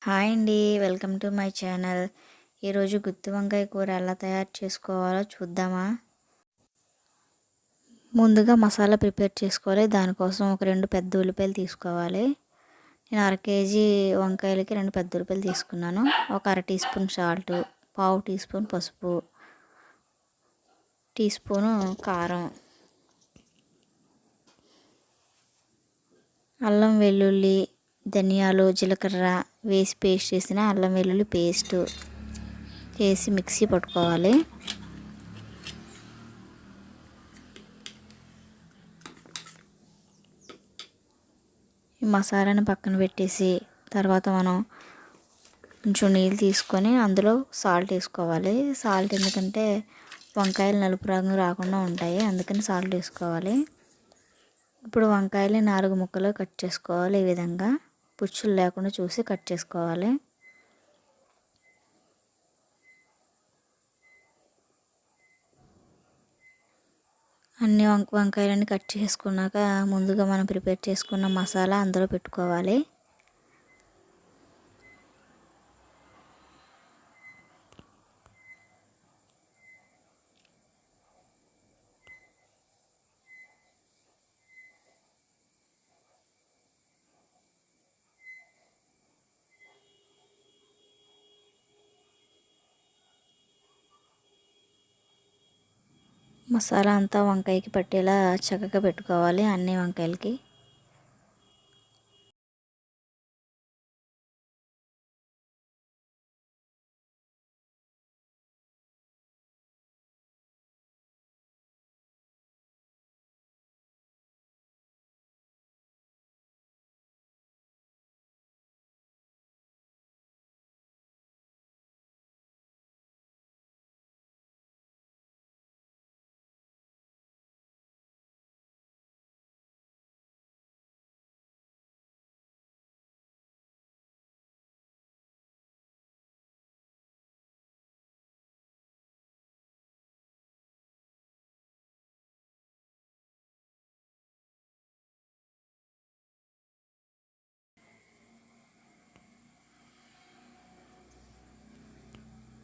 Hi అండి. Welcome to my channel. ఈరోజు గుత్తి వంకాయ కూర ఎలా తయారు చేసుకోవాలో చూద్దామా? ముందుగా మసాలా ప్రిపేర్ చేసుకోవాలి. దానికోసం ఒక 2 పెద్ద ఉల్లిపాయలు తీసుకోవాలి. నేను అర కేజీ వంకాయలకి 2 పెద్ద ఉల్లిపాయలు తీసుకున్నాను. ఒక అర టీ స్పూన్ సాల్ట్, పావు టీ స్పూన్ పసుపు, టీ స్పూను కారం, అల్లం వెల్లుల్లి, ధనియాలు, జీలకర్ర వేసి పేస్ట్ చేసిన అల్లం వెల్లుల్లి పేస్ట్ చేసి మిక్సీ పట్టుకోవాలి. ఈ మసాలాను పక్కన పెట్టేసి తర్వాత మనం కొంచెం నీళ్ళు తీసుకొని అందులో సాల్ట్ వేసుకోవాలి. సాల్ట్ ఎందుకంటే వంకాయలు నలుపు రంగు రాకుండా ఉంటాయి, అందుకని సాల్ట్ వేసుకోవాలి. ఇప్పుడు వంకాయలు 4 ముక్కలు కట్ చేసుకోవాలి. ఈ విధంగా పుచ్చులు లేకుండా చూసి కట్ చేసుకోవాలి. అన్ని వంకాయలన్నీ కట్ చేసుకున్నాక ముందుగా మనం ప్రిపేర్ చేసుకున్న మసాలా అందులో పెట్టుకోవాలి. మసాలా అంతా వంకాయకి పట్టేలా చక్కగా పెట్టుకోవాలి అన్ని వంకాయలకి.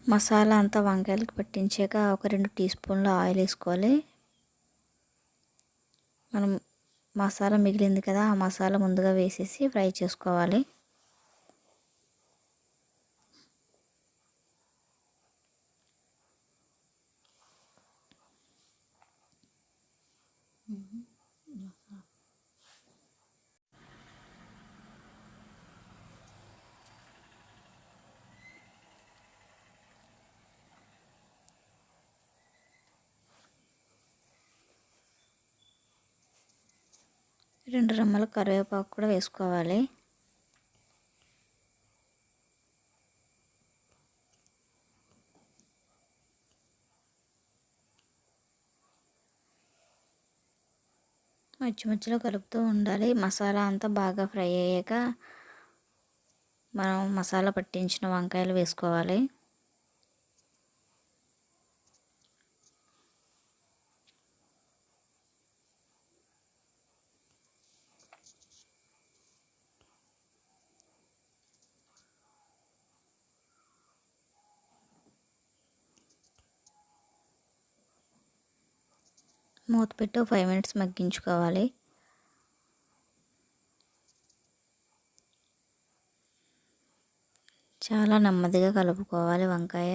మసాలా అంతా వంకాయలకు పట్టించాక ఒక 2 టీ స్పూన్ల ఆయిల్ వేసుకోవాలి. మనం మసాలా మిగిలింది కదా, ఆ మసాలా ముందుగా వేసేసి ఫ్రై చేసుకోవాలి. రెండు రెమ్మల కరివేపాకు కూడా వేసుకోవాలి. మధ్యలో కలుపుతూ ఉండాలి. మసాలా అంతా బాగా ఫ్రై అయ్యాక మనం మసాలా పట్టించిన వంకాయలు వేసుకోవాలి. మూత పెట్టి 5 మినిట్స్ మగ్గించుకోవాలి. చాలా నెమ్మదిగా కలుపుకోవాలి వంకాయ.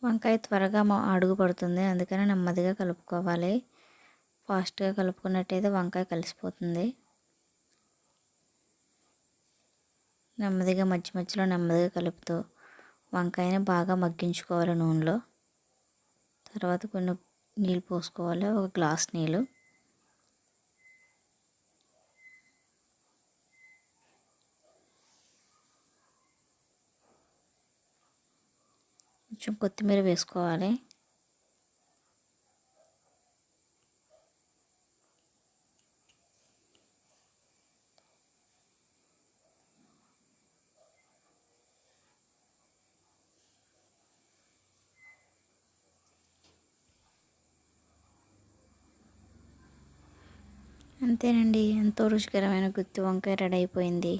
వంకాయ త్వరగా అడుగు పడుతుంది, అందుకని నెమ్మదిగా కలుపుకోవాలి. ఫాస్ట్గా కలుపుకున్నట్టయితే వంకాయ కలిసిపోతుంది. నెమ్మదిగా మధ్యలో నెమ్మదిగా కలుపుతూ వంకాయని బాగా మగ్గించుకోవాలి నూనెలో. తర్వాత కొన్ని నీళ్ళు పోసుకోవాలి, ఒక గ్లాస్ నీళ్ళు. కొంచెం కొత్తిమీర వేసుకోవాలి. అంతేనండి, ఎంతో రుచికరమైన గుత్తి వంకాయ రెడీ అయిపోయింది.